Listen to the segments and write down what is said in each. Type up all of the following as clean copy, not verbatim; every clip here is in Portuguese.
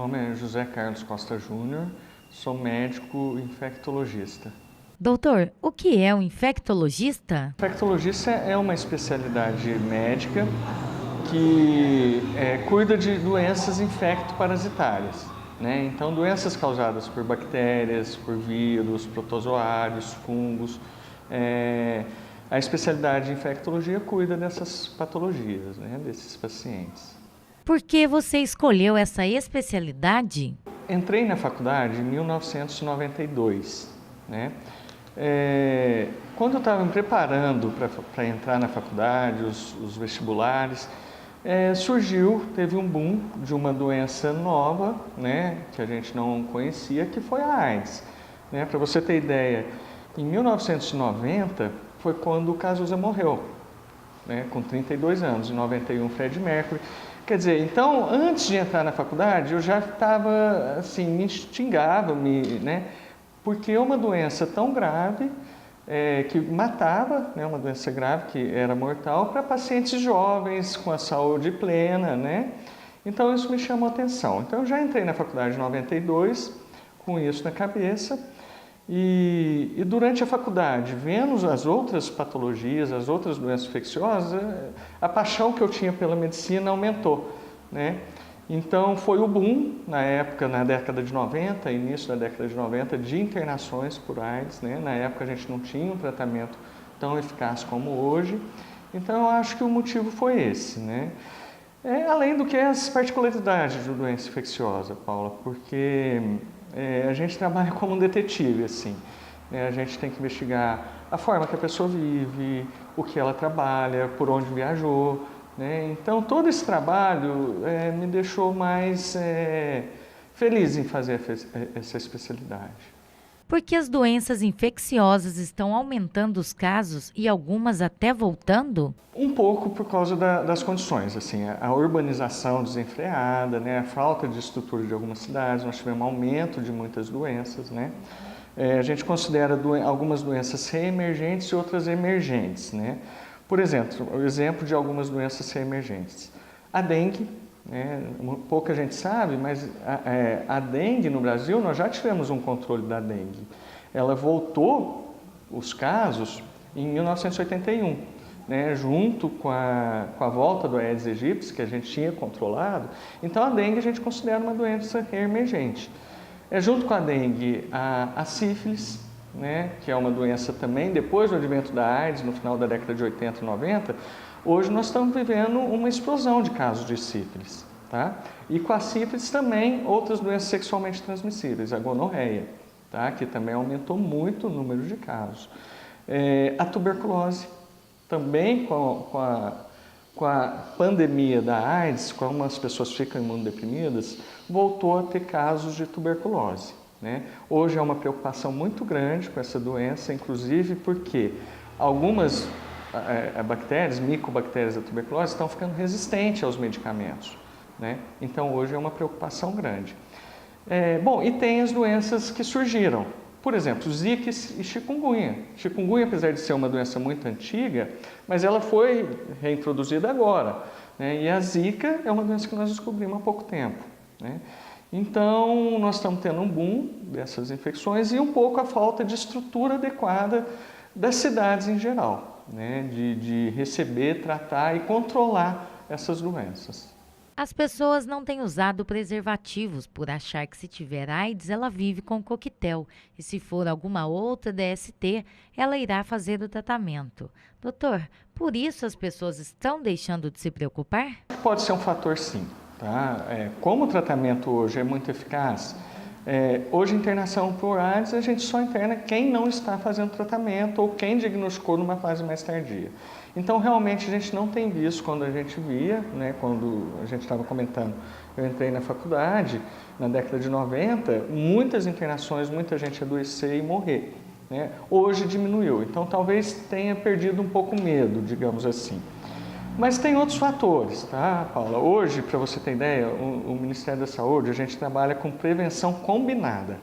Meu nome é José Carlos Costa Júnior, sou médico infectologista. Doutor, o que é um infectologista? Infectologista é uma especialidade médica que cuida de doenças infecto-parasitárias, né? Então, doenças causadas por bactérias, por vírus, protozoários, fungos. A especialidade de infectologia cuida dessas patologias, né? Desses pacientes. Por que você escolheu essa especialidade? Entrei na faculdade em 1992, né? Quando eu estava me preparando para entrar na faculdade, os vestibulares, teve um boom de uma doença nova, né, que a gente não conhecia, que foi a AIDS. Né? Para você ter ideia, em 1990 foi quando o Cazuza morreu, né, com 32 anos, em 91 Freddie Mercury. Quer dizer, então, antes de entrar na faculdade, eu já estava, assim, me instigava, né, porque é uma doença tão grave, que matava, né, uma doença grave que era mortal, para pacientes jovens, com a saúde plena, né? Então, isso me chamou a atenção. Então, eu já entrei na faculdade em 92, com isso na cabeça, e durante a faculdade, vendo as outras patologias, as outras doenças infecciosas, a paixão que eu tinha pela medicina aumentou, né? Então foi o boom na época, na década de 90, início da década de 90, de internações por AIDS, né? Na época a gente não tinha um tratamento tão eficaz como hoje. Então eu acho que o motivo foi esse, né? Além do que as particularidades de doença infecciosa, Paula, porque a gente trabalha como um detetive, assim. Né? A gente tem que investigar a forma que a pessoa vive, o que ela trabalha, por onde viajou. Né? Então, todo esse trabalho me deixou mais feliz em fazer essa especialidade. Por que as doenças infecciosas estão aumentando os casos e algumas até voltando? Um pouco por causa das condições, assim, a urbanização desenfreada, né, a falta de estrutura de algumas cidades, nós tivemos um aumento de muitas doenças, né? A gente considera algumas doenças reemergentes e outras emergentes, né? Por exemplo, o exemplo de algumas doenças reemergentes. A dengue, né, pouca gente sabe, mas a dengue no Brasil, nós já tivemos um controle da dengue. Ela voltou, os casos, em 1981. Né, junto com a volta do Aedes aegypti, que a gente tinha controlado. Então, a dengue a gente considera uma doença reemergente. Junto com a dengue, a sífilis, né, que é uma doença também, depois do advento da AIDS, no final da década de 80 e 90, hoje nós estamos vivendo uma explosão de casos de sífilis. Tá? E com a sífilis também outras doenças sexualmente transmissíveis, a gonorreia, tá? Que também aumentou muito o número de casos. A tuberculose, também com a pandemia da AIDS, como as pessoas ficam imunodeprimidas, voltou a ter casos de tuberculose. Né? Hoje é uma preocupação muito grande com essa doença, inclusive porque algumas bactérias, micobactérias da tuberculose, estão ficando resistentes aos medicamentos. Né? Então hoje é uma preocupação grande. Bom, e tem as doenças que surgiram. Por exemplo, Zika e chikungunya. Chikungunya, apesar de ser uma doença muito antiga, mas ela foi reintroduzida agora. Né? E a Zika é uma doença que nós descobrimos há pouco tempo. Né? Então, nós estamos tendo um boom dessas infecções e um pouco a falta de estrutura adequada das cidades em geral, né? De receber, tratar e controlar essas doenças. As pessoas não têm usado preservativos por achar que se tiver AIDS, ela vive com coquetel e se for alguma outra DST, ela irá fazer o tratamento. Doutor, por isso as pessoas estão deixando de se preocupar? Pode ser um fator sim. Tá? Como o tratamento hoje é muito eficaz, hoje internação por AIDS a gente só interna quem não está fazendo tratamento ou quem diagnosticou numa fase mais tardia. Então realmente a gente não tem visto quando a gente via, né, quando a gente estava comentando, eu entrei na faculdade na década de 90, muitas internações, muita gente adoecer e morrer. Né? Hoje diminuiu, então talvez tenha perdido um pouco o medo, digamos assim. Mas tem outros fatores, tá, Paula? Hoje, para você ter ideia, o Ministério da Saúde, a gente trabalha com prevenção combinada,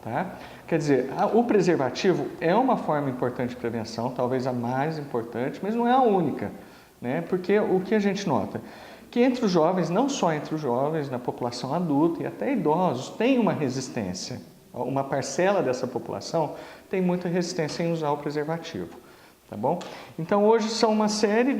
tá? Quer dizer, o preservativo é uma forma importante de prevenção, talvez a mais importante, mas não é a única, né? Porque o que a gente nota? que entre os jovens, não só entre os jovens, na população adulta e até idosos, tem uma resistência. Uma parcela dessa população tem muita resistência em usar o preservativo, tá bom? Então hoje são uma série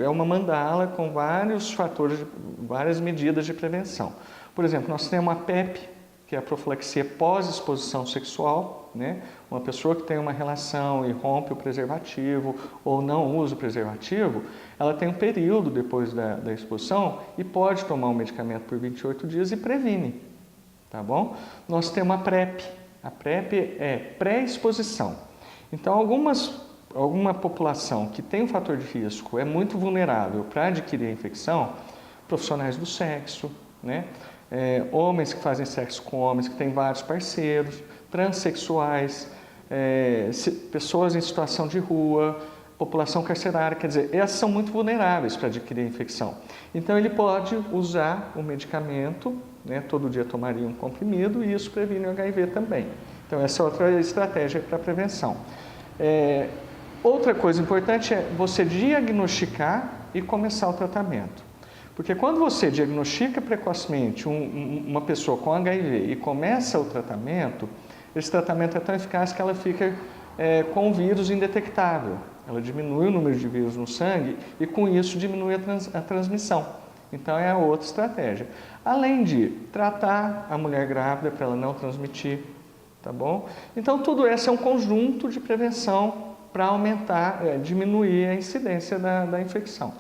é uma mandala com vários fatores, várias medidas de prevenção. Por exemplo, nós temos a PEP, que é a profilaxia pós-exposição sexual, né? Uma pessoa que tem uma relação e rompe o preservativo ou não usa o preservativo, ela tem um período depois da exposição e pode tomar o medicamento por 28 dias e previne, tá bom? Nós temos a PrEP. A PrEP é pré-exposição. Então, alguma população que tem um fator de risco é muito vulnerável para adquirir a infecção, profissionais do sexo, né? Homens que fazem sexo com homens, que têm vários parceiros, transexuais, pessoas em situação de rua, população carcerária, quer dizer, essas são muito vulneráveis para adquirir a infecção. Então ele pode usar o medicamento, né, todo dia tomaria um comprimido e isso previne o HIV também. Então essa é outra estratégia para prevenção. Outra coisa importante é você diagnosticar e começar o tratamento. Porque quando você diagnostica precocemente uma pessoa com HIV e começa o tratamento, esse tratamento é tão eficaz que ela fica com o vírus indetectável. Ela diminui o número de vírus no sangue e com isso diminui a transmissão. Então é a outra estratégia. Além de tratar a mulher grávida para ela não transmitir, tá bom? Então tudo isso é um conjunto de prevenção para diminuir a incidência da infecção.